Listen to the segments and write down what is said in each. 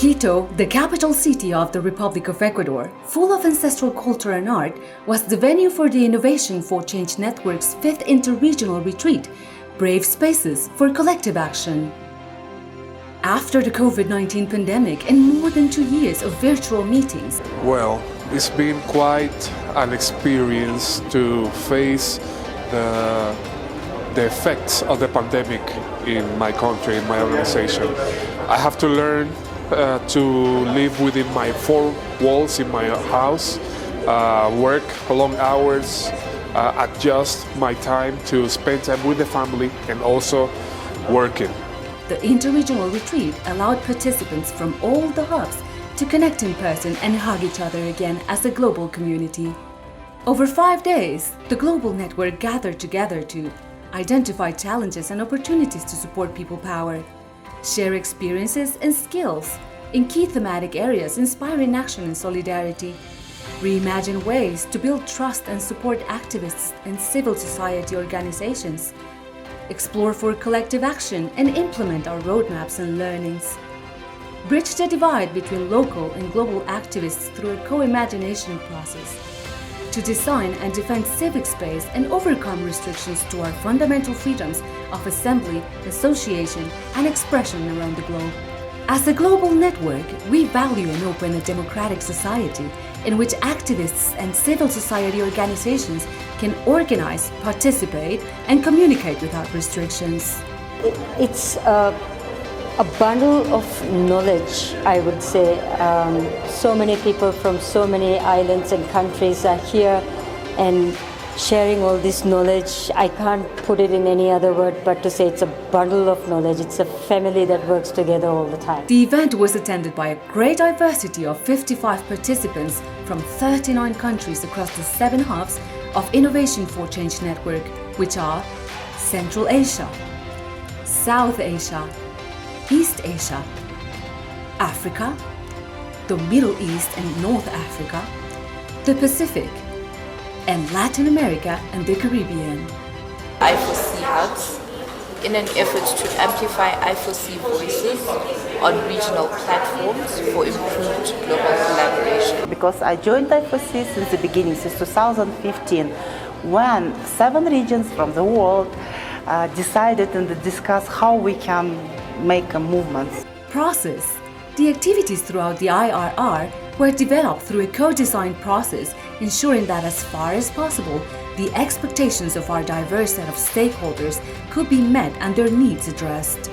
Quito, the capital city of the Republic of Ecuador, full of ancestral culture and art, was the venue for the Innovation for Change Network's 5th Interregional Retreat, Brave Spaces for Collective Action. After the COVID-19 pandemic and more than 2 years of virtual meetings, well, it's been quite an experience to face the effects of the pandemic in my country, in my organization. I have to learn to live within my 4 walls in my house, work long hours, adjust my time to spend time with the family and also working. The Interregional Retreat allowed participants from all the hubs to connect in person and hug each other again as a global community. Over 5 days, the global network gathered together to identify challenges and opportunities to support people power, share experiences and skills in key thematic areas inspiring action and solidarity, reimagine ways to build trust and support activists and civil society organizations, explore for collective action and implement our roadmaps and learnings, bridge the divide between local and global activists through a co-imagination process, to design and defend civic space and overcome restrictions to our fundamental freedoms of assembly, association, and expression around the globe. As a global network, we value an open and democratic society in which activists and civil society organizations can organize, participate, and communicate without restrictions. It's a bundle of knowledge, I would say. So many people from so many islands and countries are here and sharing all this knowledge. I can't put it in any other word but to say it's a bundle of knowledge. It's a family that works together all the time. The event was attended by a great diversity of 55 participants from 39 countries across the 7 hubs of Innovation for Change Network, which are Central Asia, South Asia, East Asia, Africa, the Middle East and North Africa, the Pacific, and Latin America and the Caribbean. I4C hubs in an effort to amplify I4C voices on regional platforms for improved global collaboration. Because I joined I4C since the beginning, since 2015, when 7 regions from the world decided and discussed how we can make a movement. Process. The activities throughout the IRR were developed through a co-designed process, ensuring that as far as possible, the expectations of our diverse set of stakeholders could be met and their needs addressed.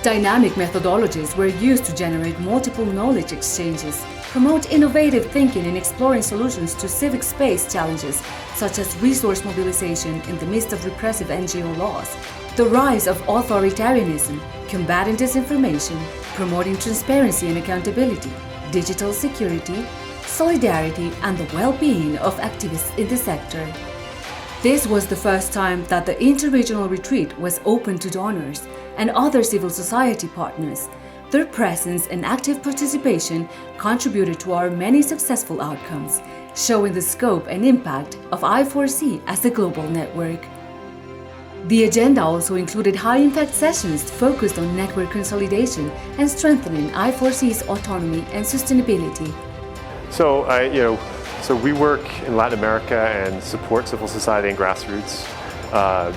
Dynamic methodologies were used to generate multiple knowledge exchanges, promote innovative thinking in exploring solutions to civic space challenges such as resource mobilization in the midst of repressive NGO laws, the rise of authoritarianism, combating disinformation, promoting transparency and accountability, digital security, solidarity, and the well-being of activists in the sector. This was the first time that the Interregional Retreat was open to donors and other civil society partners. Their presence and active participation contributed to our many successful outcomes, showing the scope and impact of I4C as a global network. The agenda also included high-impact sessions focused on network consolidation and strengthening I4C's autonomy and sustainability. So we work in Latin America and support civil society and grassroots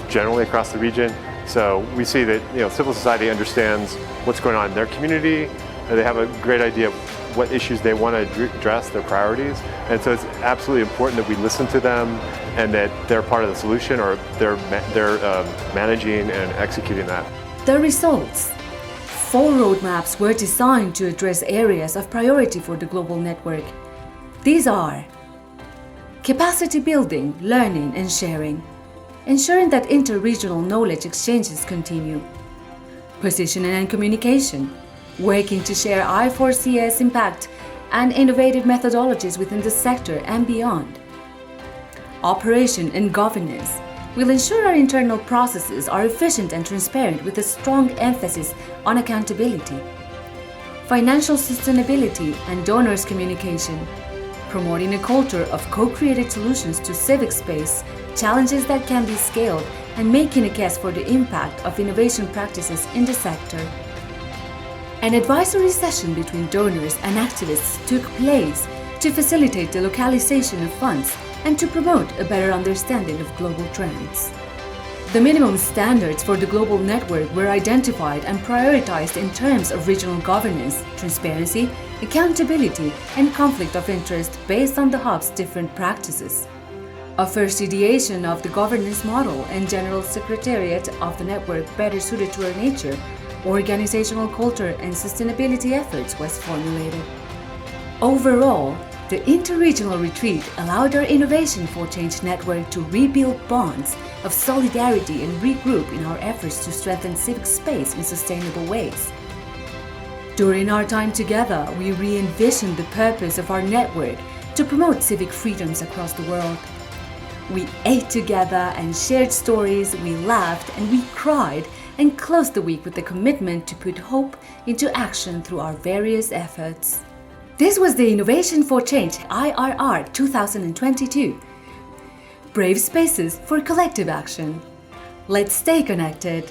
generally across the region. So we see that civil society understands what's going on in their community. They have a great idea of what issues they want to address, their priorities. And so it's absolutely important that we listen to them and that they're part of the solution, or they're managing and executing that. The results. 4 roadmaps were designed to address areas of priority for the global network. These are capacity building, learning and sharing, ensuring that interregional knowledge exchanges continue, positioning and communication, working to share I4C's impact and innovative methodologies within the sector and beyond. Operation and governance will ensure our internal processes are efficient and transparent with a strong emphasis on accountability. Financial sustainability and donors communication, promoting a culture of co-created solutions to civic space, challenges that can be scaled, and making a case for the impact of innovation practices in the sector. An advisory session between donors and activists took place to facilitate the localization of funds and to promote a better understanding of global trends. The minimum standards for the global network were identified and prioritized in terms of regional governance, transparency, accountability, and conflict of interest based on the hub's different practices. A first ideation of the governance model and general secretariat of the network better suited to our nature, organizational culture, and sustainability efforts was formulated. Overall, the interregional retreat allowed our Innovation for Change network to rebuild bonds of solidarity and regroup in our efforts to strengthen civic space in sustainable ways. During our time together, we re-envisioned the purpose of our network to promote civic freedoms across the world. We ate together and shared stories, we laughed and we cried, and closed the week with the commitment to put hope into action through our various efforts. This was the Innovation for Change IRR 2022. Brave spaces for collective action. Let's stay connected.